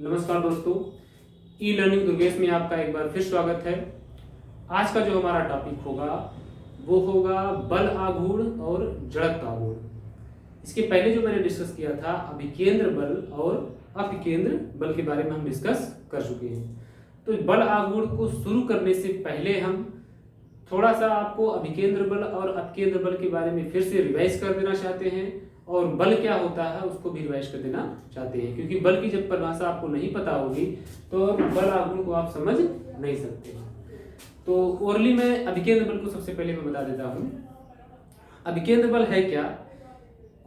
नमस्कार दोस्तों, e learning Durgesh में आपका एक बार फिर स्वागत है। आज का जो हमारा टॉपिक होगा वो होगा बल आघूर्ण और जड़त्व आघूर्ण। इसके पहले जो मैंने डिस्कस किया था अभिकेंद्र बल और अपिकेंद्र बल के बारे में हम डिस्कस कर चुके हैं। तो बल आघूर्ण को शुरू करने से पहले हम थोड़ा सा आपको अभिकेंद्र बल और अपकेंद्र बल के बारे में फिर से रिवाइज कर देना चाहते हैं और बल क्या होता है उसको भी रिवाइज कर देना चाहते हैं, क्योंकि बल की जब परिभाषा आपको नहीं पता होगी तो बल आघूर्ण को आप समझ नहीं सकते। तो ओरली में अभिकेंद्र बल को सबसे पहले मैं बता देता हूं। अभिकेंद्र बल है क्या?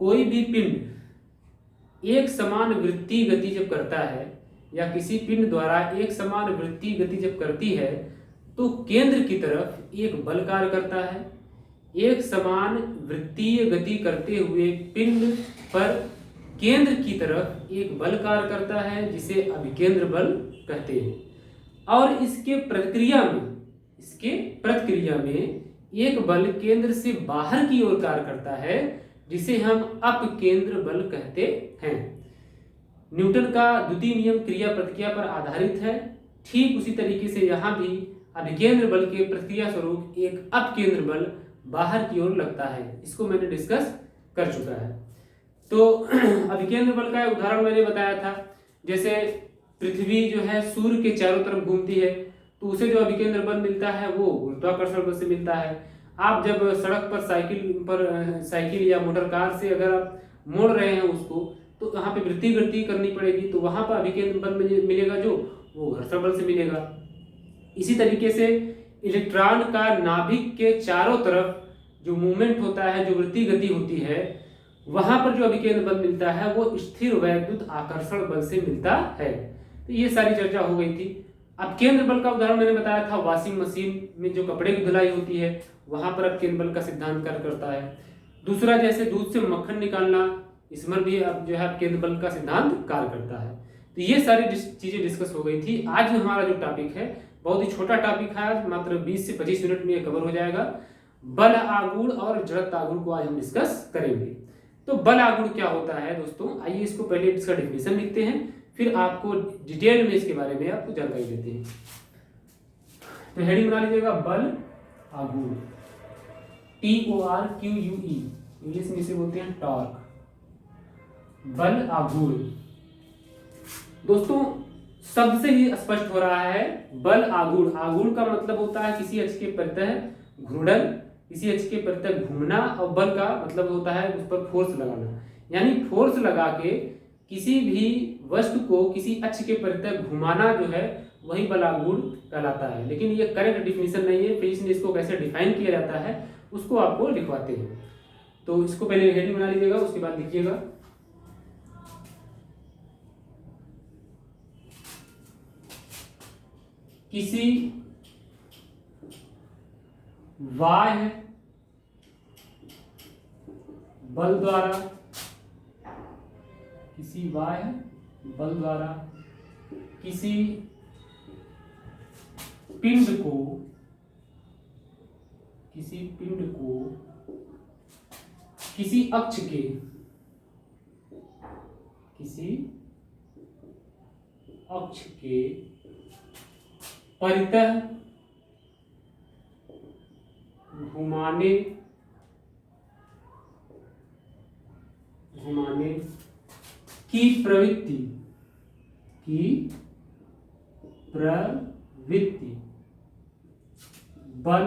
कोई भी पिंड एक समान वृत्तीय गति जब करता है या किसी पिंड द्वारा एक समान वृत्तीय गति जब करती है तो केंद्र की तरफ एक बल कार्य करता है। एक समान वृत्तीय गति करते हुए पिंड पर केंद्र की तरफ एक बल कार्य करता है जिसे अभिकेंद्र बल कहते हैं। और इसके प्रतिक्रिया में एक बल केंद्र से बाहर की ओर कार्य करता है जिसे हम अपकेंद्र बल कहते हैं। न्यूटन का द्वितीय नियम क्रिया प्रतिक्रिया पर आधारित है। ठीक उसी तरीके से यहाँ भी अभिकेंद्र बल के प्रतिक्रिया स्वरूप एक अपकेंद्र बल बाहर की ओर लगता है। इसको मैंने डिस्कस कर चुका है। तो अभिकेंद्र बल का उदाहरण मैंने बताया था, जैसे पृथ्वी जो है सूर्य के चारों तरफ घूमती है तो उसे जो अभिकेंद्र बल मिलता है वो गुरुत्वाकर्षण बल से मिलता है। आप जब सड़क पर साइकिल या मोटर कार से अगर आप मोड़ रहे हैं उसको तो यहाँ पे वृत्तीय गति करनी पड़ेगी, तो वहां पर अभिकेंद्र बल मिलेगा जो वो घर्षण बल से मिलेगा। इसी तरीके से इलेक्ट्रॉन का नाभिक के चारों तरफ जो मूवमेंट होता है, जो वृत्तीय गति होती है, वहां पर जो अभिकेंद्र बल मिलता है वो स्थिर वैद्युत आकर्षण बल से मिलता है। तो ये सारी चर्चा हो गई थी। अपकेंद्र बल का उदाहरण मैंने बताया था, वॉशिंग मशीन में जो कपड़े की धुलाई होती है वहां पर अपकेंद्र बल का सिद्धांत कार्य करता है। दूसरा, जैसे दूध से मक्खन निकालना, इसमें भी अब जो है अपकेंद्र बल का सिद्धांत कार्य करता है। तो ये सारी चीजें डिस्कस हो गई थी। आज हमारा जो टॉपिक है बहुत ही छोटा टॉपिक है, मात्र 20 से 25 मिनट में ये कवर हो जाएगा। बल आघूर्ण और जड़त्व आघूर्ण को आज हम डिस्कस करेंगे। तो बल आघूर्ण क्या होता है दोस्तों, आइए इसको पहले इसका डेफिनेशन लिखते हैं, फिर आपको डिटेल में इसके बारे में आपको जानकारी देते हैं। तो हेडिंग बना लीजिएगा बल आघूर्ण, TORQUE, इंग्लिश में इसे बोलते हैं टॉर्क। बल आघूर्ण दोस्तों शब्द से ही स्पष्ट हो रहा है। बल आघूर्ण, आघूर्ण का मतलब होता है किसी अक्ष के प्रत्यय घूर्णन, किसी अक्ष के प्रत्यय घूमना, और बल का मतलब होता है उस पर फोर्स लगाना, यानी फोर्स लगा के किसी भी वस्तु को किसी अक्ष के प्रत्यय घुमाना जो है वही बल आघूर्ण कहलाता है। लेकिन ये करेक्ट डिफिनेशन नहीं है, फिजिक्स में इसको कैसे डिफाइन किया जाता है उसको आपको लिखवाते हैं। तो इसको पहले हेडिंग बना लीजिएगा, उसके बाद लिखिएगा किसी बाह्य बल द्वारा, किसी बाह्य बल द्वारा किसी पिंड को किसी अक्ष के परितः घुमाने की प्रवृत्ति बल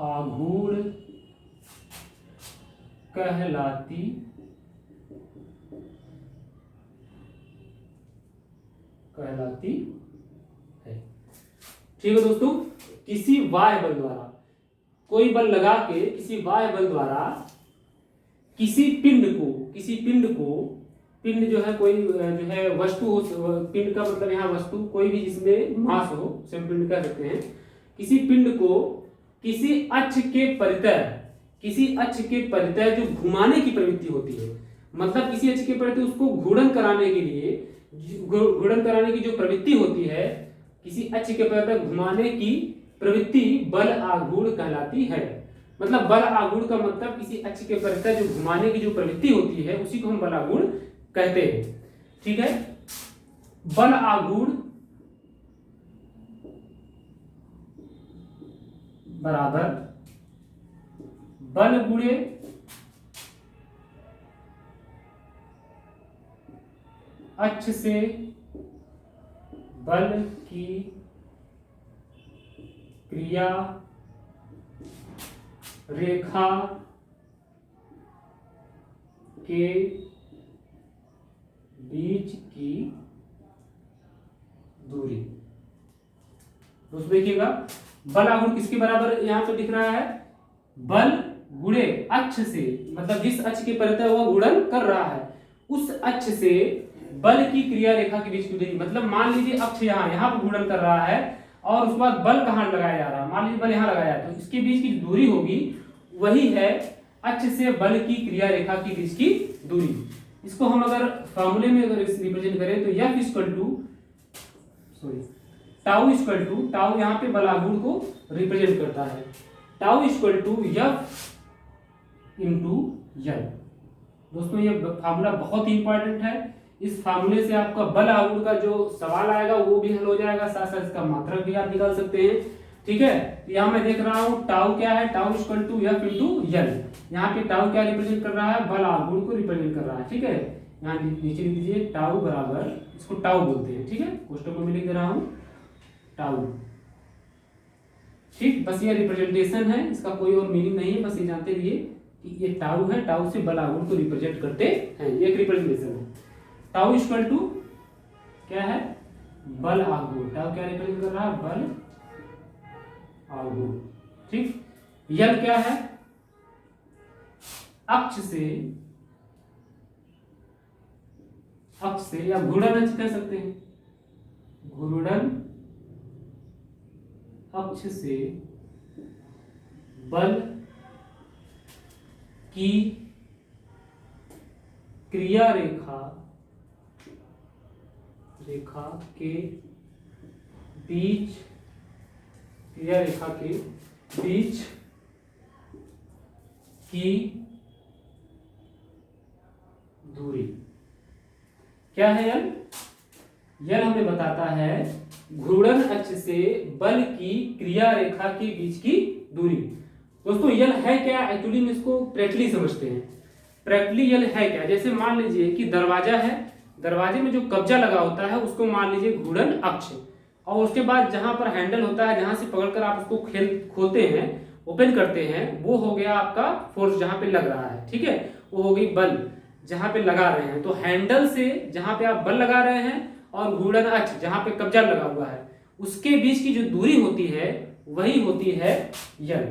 आघूर्ण कहलाती है। ठीक है दोस्तों, किसी बाह्य बल द्वारा, कोई बल लगा के किसी बाह्य बल द्वारा किसी पिंड को पिंड जो है कोई जो है वस्तु हो, पिंड का मतलब यहाँ वस्तु कोई भी जिसमें मास हो उसे पिंड कह सकते हैं। किसी पिंड को किसी अक्ष के परितः जो घुमाने की प्रवृत्ति होती है, मतलब किसी अक्ष के परितः उसको घूर्णन कराने की जो प्रवृत्ति होती है, किसी अक्ष के परितः घुमाने की प्रवृत्ति बल आघूर्ण कहलाती है। मतलब बल आघूर्ण का मतलब किसी अक्ष के परितः जो घुमाने की जो प्रवृत्ति होती है उसी को हम बल आघूर्ण कहते हैं। ठीक है। बल आघूर्ण बराबर बल गुणे अक्ष से बल की क्रिया रेखा के बीच की दूरी। दोस्तों देखिएगा, बल आघूर्ण किसके बराबर यहां पे दिख रहा है? बल गुणे अक्ष से, मतलब जिस अक्ष के परितः वह गुणन कर रहा है उस अक्ष से बल की क्रिया रेखा के बीच की दूरी। मतलब मान लीजिए अक्ष यहाँ पर गुणन कर रहा है और उसके बाद बल कहाँ लगाया जा रहा है, मान लीजिए बल यहाँ लगाया, तो इसके बीच की दूरी होगी वही है अक्ष से बल की क्रिया रेखा के बीच की दूरी। इसको हम अगर फॉर्मूले में अगर रिप्रेजेंट करें तो F equal to tau equal to, tau यहाँ पे बल आघूर्ण को रिप्रेजेंट करता है, tau equal to F into L। दोस्तों ये फार्मूला बहुत ही इंपॉर्टेंट है। इस फार्मूले से आपका बल आघूर्ण का जो सवाल आएगा वो भी हल हो जाएगा, साथ साथ इसका मात्रक भी आप निकाल सकते हैं। ठीक है, यहाँ मैं देख रहा हूँ टाउ क्या है, tau equal to F into L। यहाँ पे टाउ क्या रिप्रेजेंट कर रहा है? बल आघूर्ण को रिप्रेजेंट कर रहा है। ठीक है, यहाँ नीचे लिख दीजिए टाउ बराबर, इसको टाउ बोलते हैं। ठीक है, कोष्टकों में लिख दे रहा हूँ टाउ। ठीक, बस ये रिप्रेजेंटेशन है, इसका कोई और मीनिंग नहीं है, बस ये जानते रहिए कि ये टाउ है, टाउ से बल आघूर्ण को रिप्रेजेंट करते हैं, ये एक रिप्रेजेंटेशन है। टाउ इक्वल टू क्या है? बल आघूर्ण। टाउ क्या रिप्रेजेंट कर रहा है? बल आघूर्ण। ठीक, यल क्या है? अक्ष से या घूर्णन अक्ष कह सकते हैं, घूर्णन अक्ष से बल की क्रिया रेखा के बीच, क्रिया रेखा के बीच की दूरी क्या है? यल, यल हमें बताता है घूर्णन अक्ष से बल की क्रिया रेखा के बीच की दूरी। दोस्तों यल है क्या? एक्चुअली में इसको प्रैक्टिकली समझते हैं। प्रैक्टिकली यल है क्या? जैसे मान लीजिए कि दरवाजा है, दरवाजे में जो कब्जा लगा होता है उसको मान लीजिए घूर्णन अक्ष, और उसके बाद जहां पर हैंडल होता है, जहां से पकड़कर आप उसको खोलते हैं, ओपन करते हैं, वो हो गया आपका फोर्स जहां पे लग रहा है। ठीक है, वो हो गई बल जहां पे लगा रहे हैं। तो हैंडल से जहां पे आप बल लगा रहे हैं और घूर्णन अक्ष जहां पे कब्जा लगा हुआ है, उसके बीच की जो दूरी होती है वही होती है यल।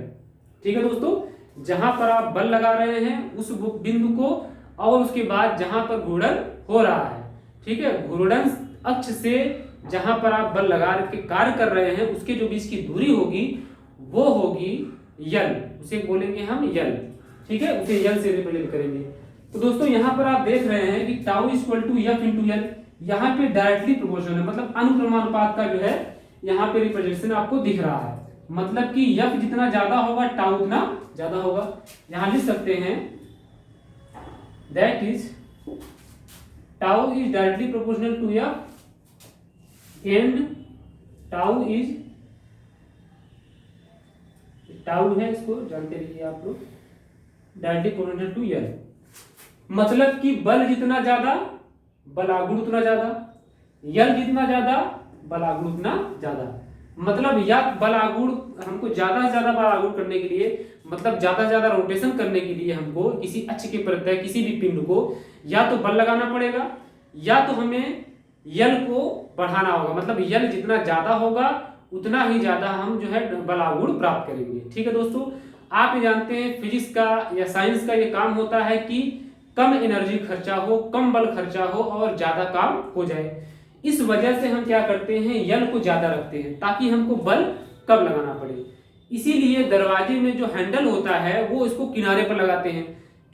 ठीक है दोस्तों, जहां पर आप बल लगा रहे हैं उस बिंदु को और उसके बाद जहां पर घूर्णन हो रहा है, ठीक है, घूर्णन अक्ष से जहां पर आप बल लगा के कार्य कर रहे हैं उसके जो बीच की दूरी होगी वो होगी यल, उसे बोलेंगे हम यल। ठीक है, उसे यल से रिप्रेजेंट करेंगे। तो दोस्तों यहाँ पर आप देख रहे हैं कि tau equal to F into L, यहाँ पे डायरेक्टली प्रोपोर्शनल है, मतलब अनुक्रमानुपात का जो है यहाँ पे रिप्रेजेंटेशन आपको दिख रहा है। मतलब कि F जितना ज्यादा होगा टाउ उतना ज्यादा होगा। यहाँ लिख सकते हैं that is tau is directly proportional to F and tau is, tau है इसको जानते रहिए आप लोग, डायरेक्टली प्रोपोर्शनल टू यल। मतलब कि बल जितना ज्यादा बल आघूर्ण उतना ज्यादा, यल जितना ज्यादा बल आघूर्ण उतना ज्यादा। मतलब या बल आघूर्ण हमको ज्यादा से ज्यादा बल आघूर्ण करने के लिए, मतलब ज्यादा से ज्यादा रोटेशन करने के लिए हमको किसी अक्ष के प्रत्यय किसी भी पिंड को या तो बल लगाना पड़ेगा या तो हमें यल को बढ़ाना होगा। मतलब यल जितना ज्यादा होगा उतना ही ज्यादा हम जो है बल आघूर्ण प्राप्त करेंगे। ठीक है दोस्तों, आप ये जानते हैं फिजिक्स का या साइंस का ये काम होता है कि कम एनर्जी खर्चा हो, कम बल खर्चा हो और ज्यादा काम हो जाए। इस वजह से हम क्या करते हैं, यल को ज्यादा रखते हैं ताकि हमको बल कम लगाना पड़े। इसीलिए दरवाजे में जो हैंडल होता है वो इसको किनारे पर लगाते हैं,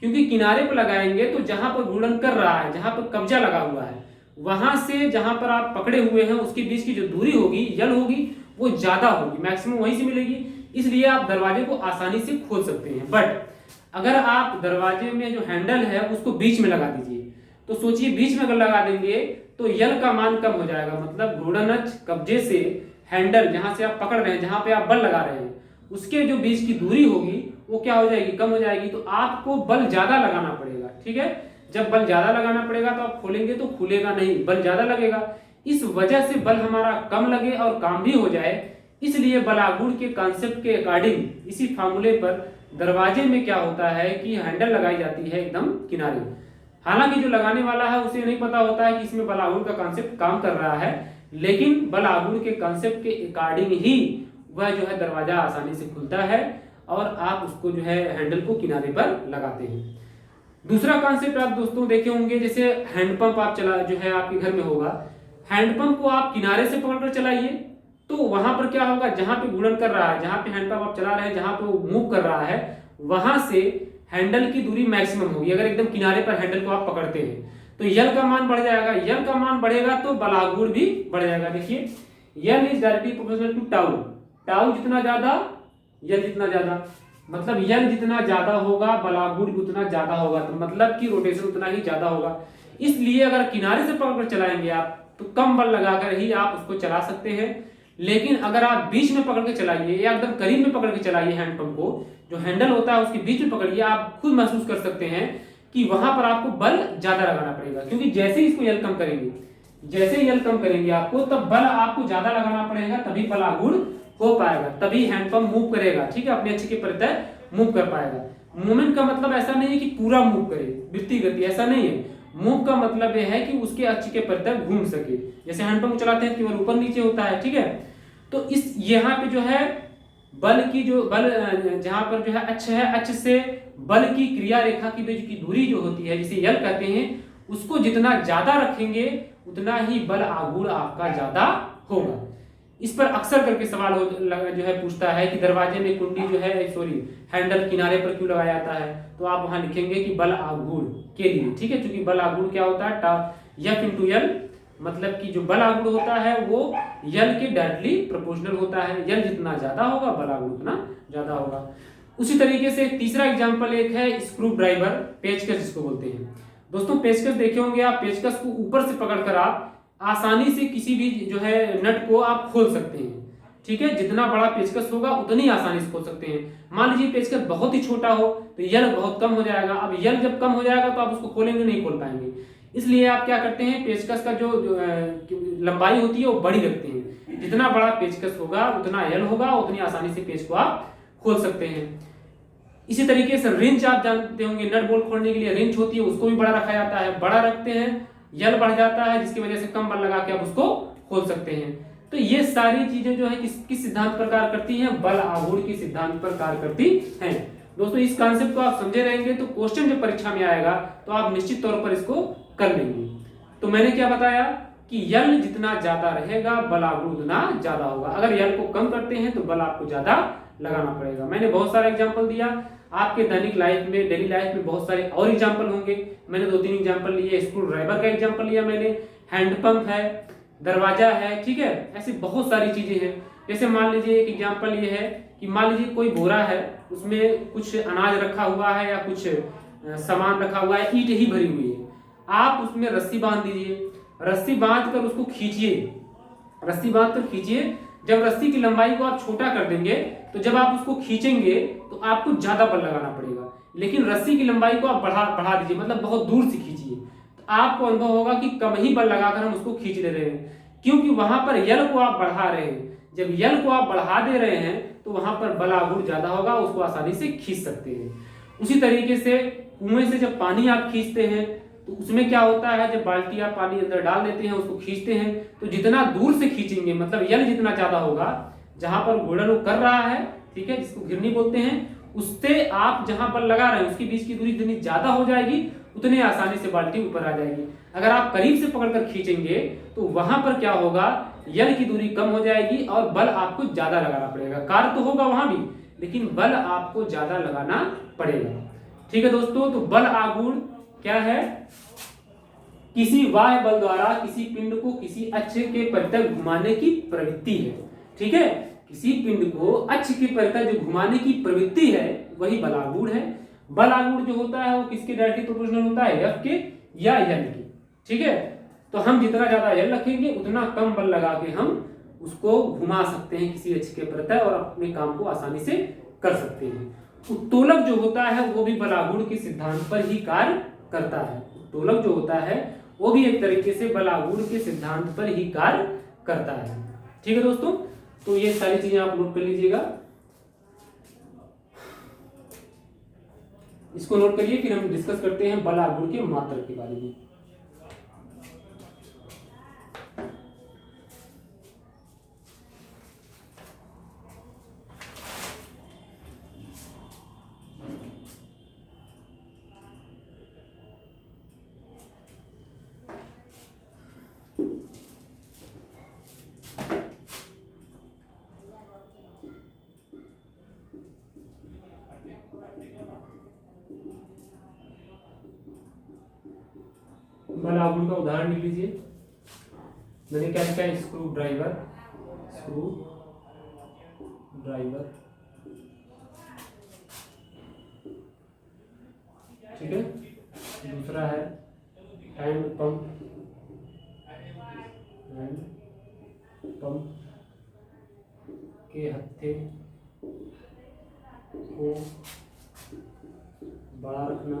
क्योंकि किनारे पर लगाएंगे तो जहां पर घूर्णन कर रहा है, जहां पर कब्जा लगा हुआ है, वहां से जहां पर आप पकड़े हुए हैं उसके बीच की जो दूरी होगी यल होगी वो ज्यादा होगी, मैक्सिमम वहीं से मिलेगी। इसलिए आप दरवाजे को आसानी से खोल सकते हैं। बट अगर आप दरवाजे में जो हैंडल है उसको बीच में लगा दीजिए, तो सोचिए बीच में अगर लगा देंगे तो यल का मान कम हो जाएगा, मतलब घूर्णन अक्ष कब्जे से हैंडल जहां से आप पकड़ रहे हैं, जहां पे आप बल लगा रहे हैं, उसके जो बीच की दूरी होगी वो क्या हो जाएगी, कम हो जाएगी। तो आपको बल ज्यादा लगाना पड़ेगा, ठीक है। जब बल ज्यादा लगाना पड़ेगा तो आप खोलेंगे तो खुलेगा नहीं, बल ज्यादा लगेगा। इस वजह से बल हमारा कम लगे और काम भी हो जाए, इसलिए बलागुड़ के कॉन्सेप्ट के अकॉर्डिंग इसी फार्मूले पर दरवाजे में क्या होता है कि हैंडल लगाई जाती है एकदम किनारे। हालांकि जो लगाने वाला है उसे नहीं पता होता है कि इसमें बलागुड़ का कॉन्सेप्ट काम कर रहा है, लेकिन बलागुड़ के कॉन्सेप्ट के अकॉर्डिंग ही वह जो है दरवाजा आसानी से खुलता है और आप उसको जो है हैंडल को किनारे पर लगाते हैं। दूसरा कॉन्सेप्ट आप दोस्तों देखे होंगे, जैसे हैंडपंप आप चला जो है आपके घर में होगा, हैंडपंप को आप किनारे से पकड़कर चलाइए तो वहां पर क्या होगा, जहां पे घूर्णन कर रहा है, जहां पे हैंडपंप आप चला रहे हैं, जहां पे वो मूव कर रहा है, वहां से हैंडल की दूरी मैक्सिमम होगी। अगर एकदम किनारे पर हैंडल को आप पकड़ते हैं तो यल का मान बढ़ जाएगा, यल का मान बढ़ेगा तो बलागुड़ भी बढ़ जाएगा। देखिए L is directly proportional to tau, tau जितना ज्यादा यल जितना ज्यादा, मतलब यल जितना ज्यादा होगा बलागुड़ भी उतना ज्यादा होगा, तो मतलब कि रोटेशन उतना ही ज्यादा होगा। इसलिए अगर किनारे से पकड़कर चलाएंगे आप तो कम बल लगाकर ही आप उसको चला सकते हैं, लेकिन अगर आप बीच में पकड़ के चलाइए या एकदम करीब में पकड़ के चलाइए हैंडपंप को, जो हैंडल होता है उसके बीच में पकड़िए, आप खुद महसूस कर सकते हैं कि वहां पर आपको बल ज्यादा लगाना पड़ेगा, क्योंकि जैसे ही इसको यल कम करेंगे, जैसे यल कम करेंगे आपको, तब बल आपको ज्यादा लगाना पड़ेगा, तभी बलागुड़ हो पाएगा, तभी हैंडपंप मूव करेगा, ठीक है, अपने अच्छे के प्रत्यय मूव कर पाएगा। मूवमेंट का मतलब ऐसा नहीं है कि पूरा मूव करे, वृत्ति गति, ऐसा नहीं है। मूव का मतलब यह है कि उसके अक्ष के प्रत्यय घूम सके, जैसे हैंडपंप चलाते हैं केवल ऊपर नीचे होता है, ठीक है। तो इस यहाँ पे जो है बल की जो बल जहां पर जो है अक्ष से बल की क्रिया रेखा की बीच की दूरी जो होती है, जिसे यल कहते हैं, उसको जितना ज्यादा रखेंगे उतना ही बल आघूर्ण आपका ज्यादा होगा। इस पर अक्सर करके सवाल जो है पूछता है कि दरवाजे में कुंडी जो है सॉरी हैंडल किनारे पर क्यों लगाया जाता है, तो आप वहां लिखेंगे कि बल आघूर्ण के लिए, ठीक है, क्योंकि बल आघूर्ण क्या होता है, एफ इंटू यल, मतलब कि जो बल आघूर्ण होता है वो यल के डायरेक्टली प्रोपोर्शनल होता है, यल जितना ज्यादा होगा बल आघूर्ण उतना ज्यादा होगा। उसी तरीके से तीसरा एग्जांपल एक है स्क्रू ड्राइवर, पेचकस जिसको बोलते हैं। दोस्तों पेचकस देखे होंगे आप, पेचकस को ऊपर से पकड़कर आप आसानी से किसी भी जो है नट को आप खोल सकते हैं, ठीक है, जितना बड़ा पेचकस होगा उतनी आसानी से खोल सकते हैं। मान लीजिए पेचकस बहुत ही छोटा हो तो यल बहुत कम हो जाएगा, अब यल जब कम हो जाएगा तो आप उसको खोलेंगे नहीं खोल पाएंगे, इसलिए आप क्या करते हैं, पेचकस का जो लंबाई होती है वो बड़ी रखते हैं, जितना बड़ा पेचकस होगा उतना यल होगा, उतनी आसानी से पेच को आप खोल सकते हैं। इसी तरीके से रिंच आप जानते होंगे, नट बोल्ट खोलने के लिए रिंच होती है, उसको भी बड़ा रखा जाता है, बड़ा रखते हैं, यल बढ़ जाता है, जिसकी वजह से कम बल लगा के आप उसको खोल सकते हैं। तो ये सारी चीजें जो है किस सिद्धांत पर कार्य करती हैं, बल आघूर्ण के सिद्धांत पर कार्य करती हैं। दोस्तों इस कॉन्सेप्ट को आप समझे रहेंगे तो क्वेश्चन जब परीक्षा में आएगा तो आप निश्चित तौर पर इसको कर लेंगे। तो मैंने क्या बताया कि यल जितना ज्यादा रहेगा बल आघूर्ण उतना ज्यादा होगा, अगर यल को कम करते हैं तो बल आपको ज्यादा लगाना पड़ेगा। मैंने बहुत सारे एग्जांपल दिया, आपके दैनिक लाइफ में, डेली लाइफ में बहुत सारे और एग्जांपल होंगे, मैंने 2-3 एग्जांपल लिए, स्क्रू ड्राइवर का एग्जांपल लिया मैंने, हैंडपंप है, दरवाजा है, ठीक है, ऐसी बहुत सारी चीजें हैं। जैसे मान लीजिए एक एग्जांपल ये है कि मान लीजिए कोई बोरा है, उसमें कुछ अनाज रखा हुआ है या कुछ सामान रखा हुआ है, ईंट ही भरी हुई है, आप उसमें रस्सी बांध दीजिए, रस्सी बांध कर उसको खींचिए, रस्सी बांध कर खींचिए, जब रस्सी की लंबाई को आप छोटा कर देंगे तो जब आप उसको खींचेंगे तो आपको ज्यादा बल लगाना पड़ेगा, लेकिन रस्सी की लंबाई को आप बढ़ा दीजिए, मतलब बहुत दूर से खींचिए, तो आपको अनुभव होगा कि कम ही बल लगाकर हम उसको खींच ले रहे हैं, क्योंकि वहां पर यल को आप बढ़ा रहे हैं। जब यल को आप बढ़ा दे रहे हैं तो वहां पर बल आघूर्ण ज्यादा होगा, उसको आसानी से खींच सकते हैं। उसी तरीके से कुएं से जब पानी आप खींचते हैं तो उसमें क्या होता है, जब बाल्टी आप पानी अंदर डाल देते हैं, उसको खींचते हैं, तो जितना दूर से खींचेंगे, मतलब यल जितना ज्यादा होगा, जहां पर घूर्णन वो कर रहा है, ठीक है, जिसको घिरनी बोलते हैं, उससे आप जहां पर लगा रहे हैं उसके बीच की दूरी जितनी ज्यादा हो जाएगी उतनी आसानी से बाल्टी ऊपर आ जाएगी। अगर आप करीब से पकड़कर खींचेंगे तो वहां पर क्या होगा, यल की दूरी कम हो जाएगी और बल आपको ज्यादा लगाना पड़ेगा। कार्य तो होगा वहां भी, लेकिन बल आपको ज्यादा लगाना पड़ेगा। ठीक है दोस्तों, तो बल आघूर्ण क्या है, किसी बाह्य बल द्वारा किसी पिंड को किसी अक्ष के परितः घुमाने की प्रवृत्ति है। ठीक है, किसी पिंड को अक्ष के परितः जो घुमाने की प्रवृत्ति है वही बल आघूर्ण है। बल आघूर्ण जो होता है वो किसके डायरेक्टली प्रोपोर्शनल होता है, एफ के, या यल की। ठीक है, तो हम जितना ज्यादा यल रखेंगे उतना कम बल लगा के हम उसको घुमा सकते हैं किसी अक्ष के प्रति और अपने काम को आसानी से कर सकते हैं। उत्तोलक जो होता है वो भी बलागुण के सिद्धांत पर ही कार्य करता है। उत्तोलक जो होता है वो भी एक तरीके से बलागुण के सिद्धांत पर ही कार्य करता है। ठीक है दोस्तों, तो ये सारी चीजें आप नोट कर लीजिएगा, इसको नोट करिए। फिर हम डिस्कस करते हैं बलागुण के मात्रक के बारे में। बलागुण का उदाहरण लिख लीजिए। मैंने क्या लिखा है, स्क्रू ड्राइवर, स्क्रू ड्राइवर। ठीक है, दूसरा है हैंड पंप, हैंड पंप के हत्थे को बड़ा रखना,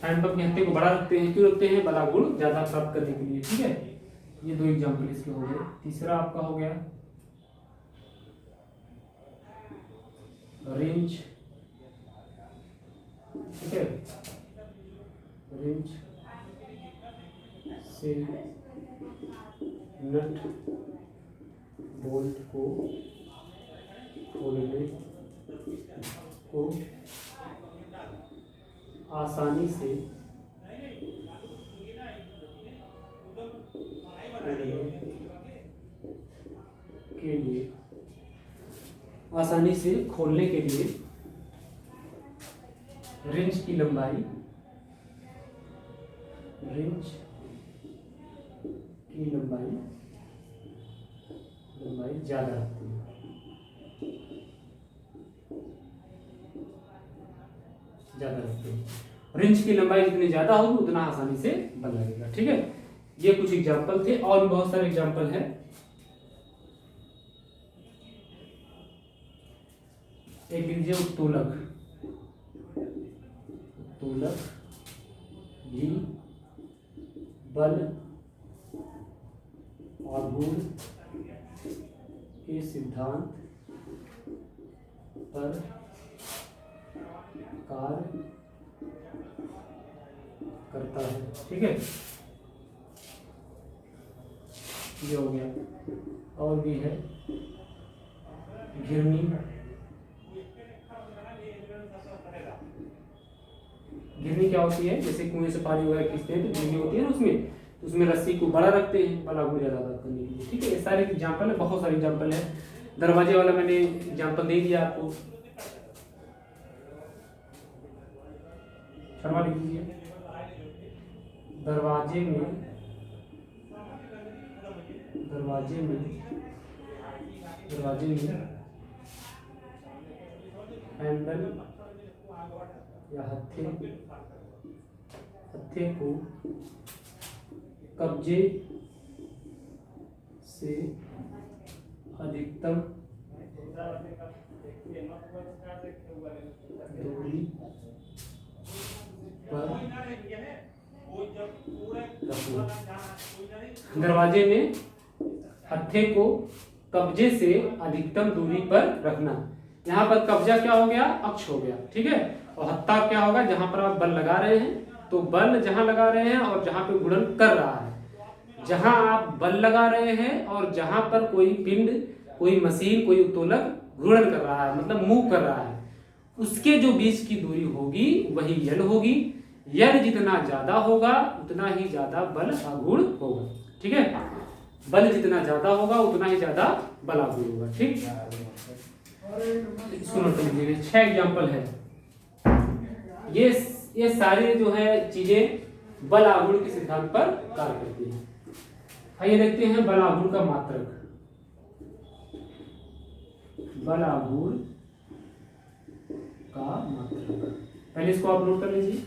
हैंडपंप के हत्थे को बड़ा रखते हैं, क्यों रखते हैं, बलागुण ज्यादा प्राप्त करने के लिए। ठीक है, ये दो एग्जांपल इसके हो गए। तीसरा आपका हो गया रेंज। ठीक है, रेंज से नट बोल्ट को खोलने को आसानी से के लिए, आसानी से खोलने के लिए रिंच की लंबाई, रिंच की लंबाई ज्यादा रखती है। ज्यादा रखते हैं, रिंच की लंबाई जितनी ज्यादा होगी उतना आसानी से बल लगेगा। ठीक है, ये कुछ एग्जांपल थे और भी बहुत सारे एग्जांपल हैं। एक लीजिए उत्तोलक, उत्तोलक भी बल आघूर्ण के सिद्धांत पर कार्य करता है। ठीक है, ये हो गया। और भी है घिरनी, घिरनी क्या होती है, जैसे कुएं से पानी वगैरह खींचते हैं तो घिरनी होती है ना, उसमें रस्सी को बड़ा रखते हैं बलागुण ज्यादा करने के लिए। ठीक है, ये सारे एग्जाम्पल है, बहुत सारे एग्जाम्पल है। दरवाजे वाला मैंने एग्जाम्पल दे दिया आपको, शर्मा लिख लीजिए। दरवाजे में हैंडल या हत्थे को कब्जे से अधिकतम दूरी पर रखना। दरवाजे में हत्थे को कब्जे से अधिकतम दूरी पर रखना। यहाँ पर कब्जा क्या हो गया, अक्ष हो गया। ठीक है, और हत्था क्या होगा, जहां पर आप बल लगा रहे हैं, तो बल जहां लगा रहे हैं और जहां पे गुणन कर रहा है, जहां आप बल लगा रहे हैं और जहां पर कोई पिंड, कोई मशीन, कोई उत्तोलक घूर्णन कर रहा है, मतलब मूव कर रहा है, उसके जो बीच की दूरी होगी वही यल होगी। यल जितना ज्यादा होगा उतना ही ज्यादा बल आघूर्ण होगा। ठीक है, बल जितना ज्यादा होगा उतना ही ज्यादा बल आघूर्ण होगा। ठीक, इसको नोट कर लीजिए। 6 एग्जाम्पल है, ये सारे जो है चीजें बल आघूर्ण के सिद्धांत पर कार्य करती हैं। आइए देखते हैं बल आघूर्ण का मात्रक। बल आघूर्ण का मात्रक। पहले इसको आप नोट कर लीजिए,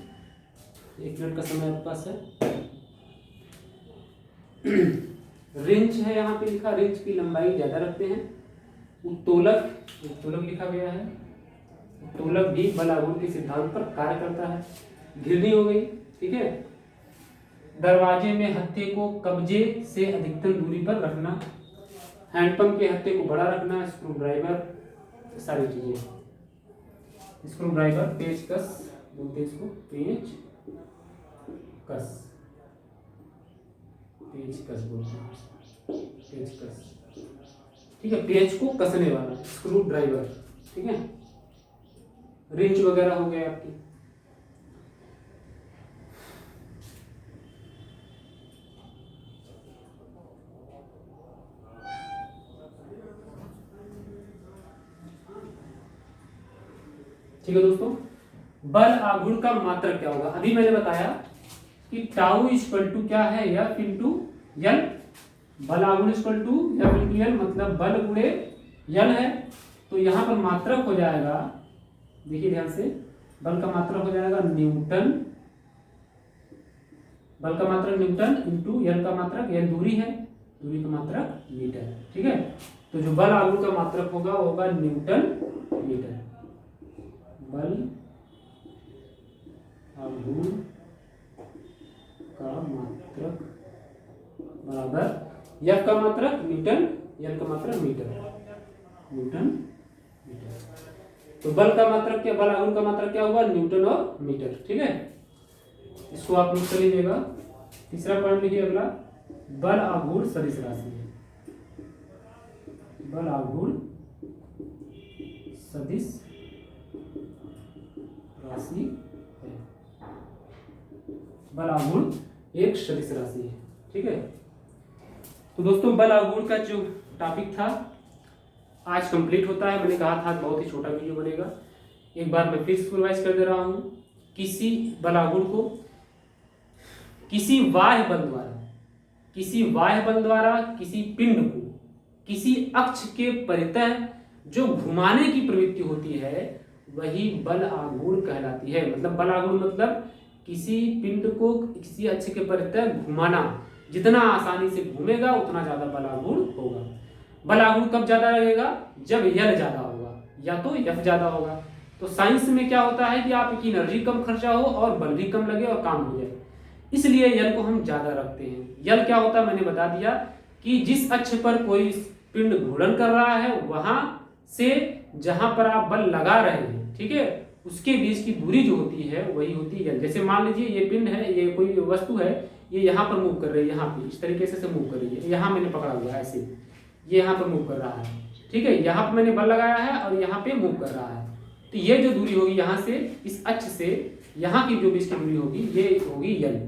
1 मिनट का समय आपके पास है। रेंज है यहाँ पे लिखा, रेंज की लंबाई ज्यादा रखते हैं। उत्तोलक लिखा गया है, उत्तोलक भी बल आघूर्ण के सिद्धांत पर कार्य करता है। घिरनी हो गई, ठीक है। दरवाजे में हत्थे को कब्जे से अधिकतम दूरी पर रखना, हैंडपंप के हत्थे को बड़ा रखना, स्क्रू ड्राइवर, सारी चीजें। स्क्रू ड्राइवर, पेचकस बोलते हैं इसको, पेचकस बोलते हैं, पेचकस, ठीक है। पेच को कसने वाला स्क्रू ड्राइवर, ठीक है। रिंच वगैरह हो गए आपकी। ठीक है दोस्तों, बल आघूर्ण का मात्रक क्या होगा? अभी मैंने बताया कि टाउ इक्वल टू क्या है, एफ इंटू यल। बल आघूर्ण equal to F into L, मतलब बल गुणे यल है। तो यहां पर मात्रक हो जाएगा, देखिए ध्यान से, बल का मात्रक हो जाएगा न्यूटन, बल का मात्रक न्यूटन इंटू यल का मात्रक, यल दूरी है, दूरी का मात्रक मीटर, ठीक है। तो जो बल आघूर्ण का मात्रक होगा वो होगा न्यूटन मीटर। बल आघूर्ण का मात्रक बराबर एफ का मात्रक न्यूटन, यल का मात्रक मीटर, न्यूटन मीटर। तो बल का मात्रक क्या, बल आघूर्ण का मात्रक क्या होगा? न्यूटन और मीटर, ठीक है। इसको आप नोट कर लीजिएगा। तीसरा पॉइंट लिखिए अगला, बल आघूर्ण सदिश राशि है। बल आघूर्ण सदिश राशि है। बल आघूर्ण एक सदिश राशि है, ठीक है। तो दोस्तों बल आघूर्ण का जो टॉपिक था आज कंप्लीट होता है। मैंने कहा था बहुत ही छोटा वीडियो बनेगा। एक बार मैं फिर से रिवाइज कर दे रहा हूं। किसी बल आघूर्ण को किसी बाह्य बल द्वारा किसी पिंड को किसी अक्ष के परितः जो घुमाने की प्रवृत्ति होती है वही बल आघूर्ण कहलाती है। मतलब बल आघूर्ण मतलब किसी पिंड को किसी अक्ष के परितः घुमाना, जितना आसानी से घूमेगा उतना ज्यादा बल आघूर्ण होगा। बल आघूर्ण कब ज्यादा लगेगा? जब यल ज्यादा होगा या तो एफ ज्यादा होगा। तो साइंस में क्या होता है कि आपकी एनर्जी कम खर्चा हो और बल भी कम लगे और काम हो जाए, इसलिए यल को हम ज्यादा रखते हैं। यल क्या होता है मैंने बता दिया कि जिस अक्ष पर कोई पिंड घूर्णन कर रहा है वहां से जहां पर आप बल लगा रहे हैं, ठीक है, उसके बीच की दूरी जो होती है वही होती है यल। जैसे मान लीजिए ये पिंड है, ये कोई वस्तु है, ये यहाँ पर मूव कर रही है, यहाँ पे इस तरीके से मूव कर रही है, यहाँ मैंने पकड़ा हुआ है ऐसे, ये यहाँ पर मूव कर रहा है, ठीक है। यहाँ पर मैंने बल लगाया है और यहाँ पे मूव कर रहा है। तो ये जो दूरी होगी यहाँ से इस अक्ष से यहाँ की जो बीच की दूरी होगी ये होगी यल,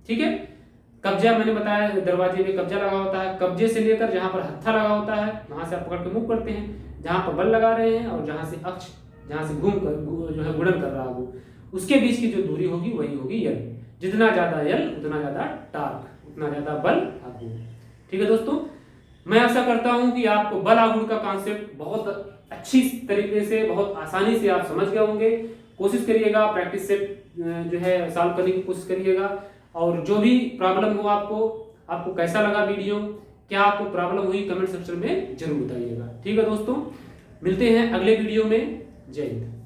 ठीक है। कब्जा मैंने बताया दरवाजे में कब्जा लगा होता है, कब्जे से लेकर जहां पर हत्था लगा होता है वहां से आप पकड़ के मूव करते हैं, जहां पर बल लगा रहे हैं और जहां से अक्ष, जहां से घूम कर जो है गुणन कर रहा हो उसके बीच की जो दूरी होगी वही होगी यल। जितना ज्यादा यल उतना ज्यादा टार्क, उतना ज्यादा बल आघूर्ण, ठीक है दोस्तों। मैं आशा करता हूं कि आपको बल आघूर्ण का कॉन्सेप्ट बहुत अच्छी तरीके से बहुत आसानी से आप समझ गए होंगे। कोशिश करिएगा प्रैक्टिस से जो है सॉल्व करने की कोशिश करिएगा। और जो भी प्रॉब्लम हो आपको कैसा लगा वीडियो, क्या आपको प्रॉब्लम हुई, कमेंट सेक्शन में जरूर बताइएगा, ठीक है दोस्तों। मिलते हैं अगले वीडियो में। जय हिंद।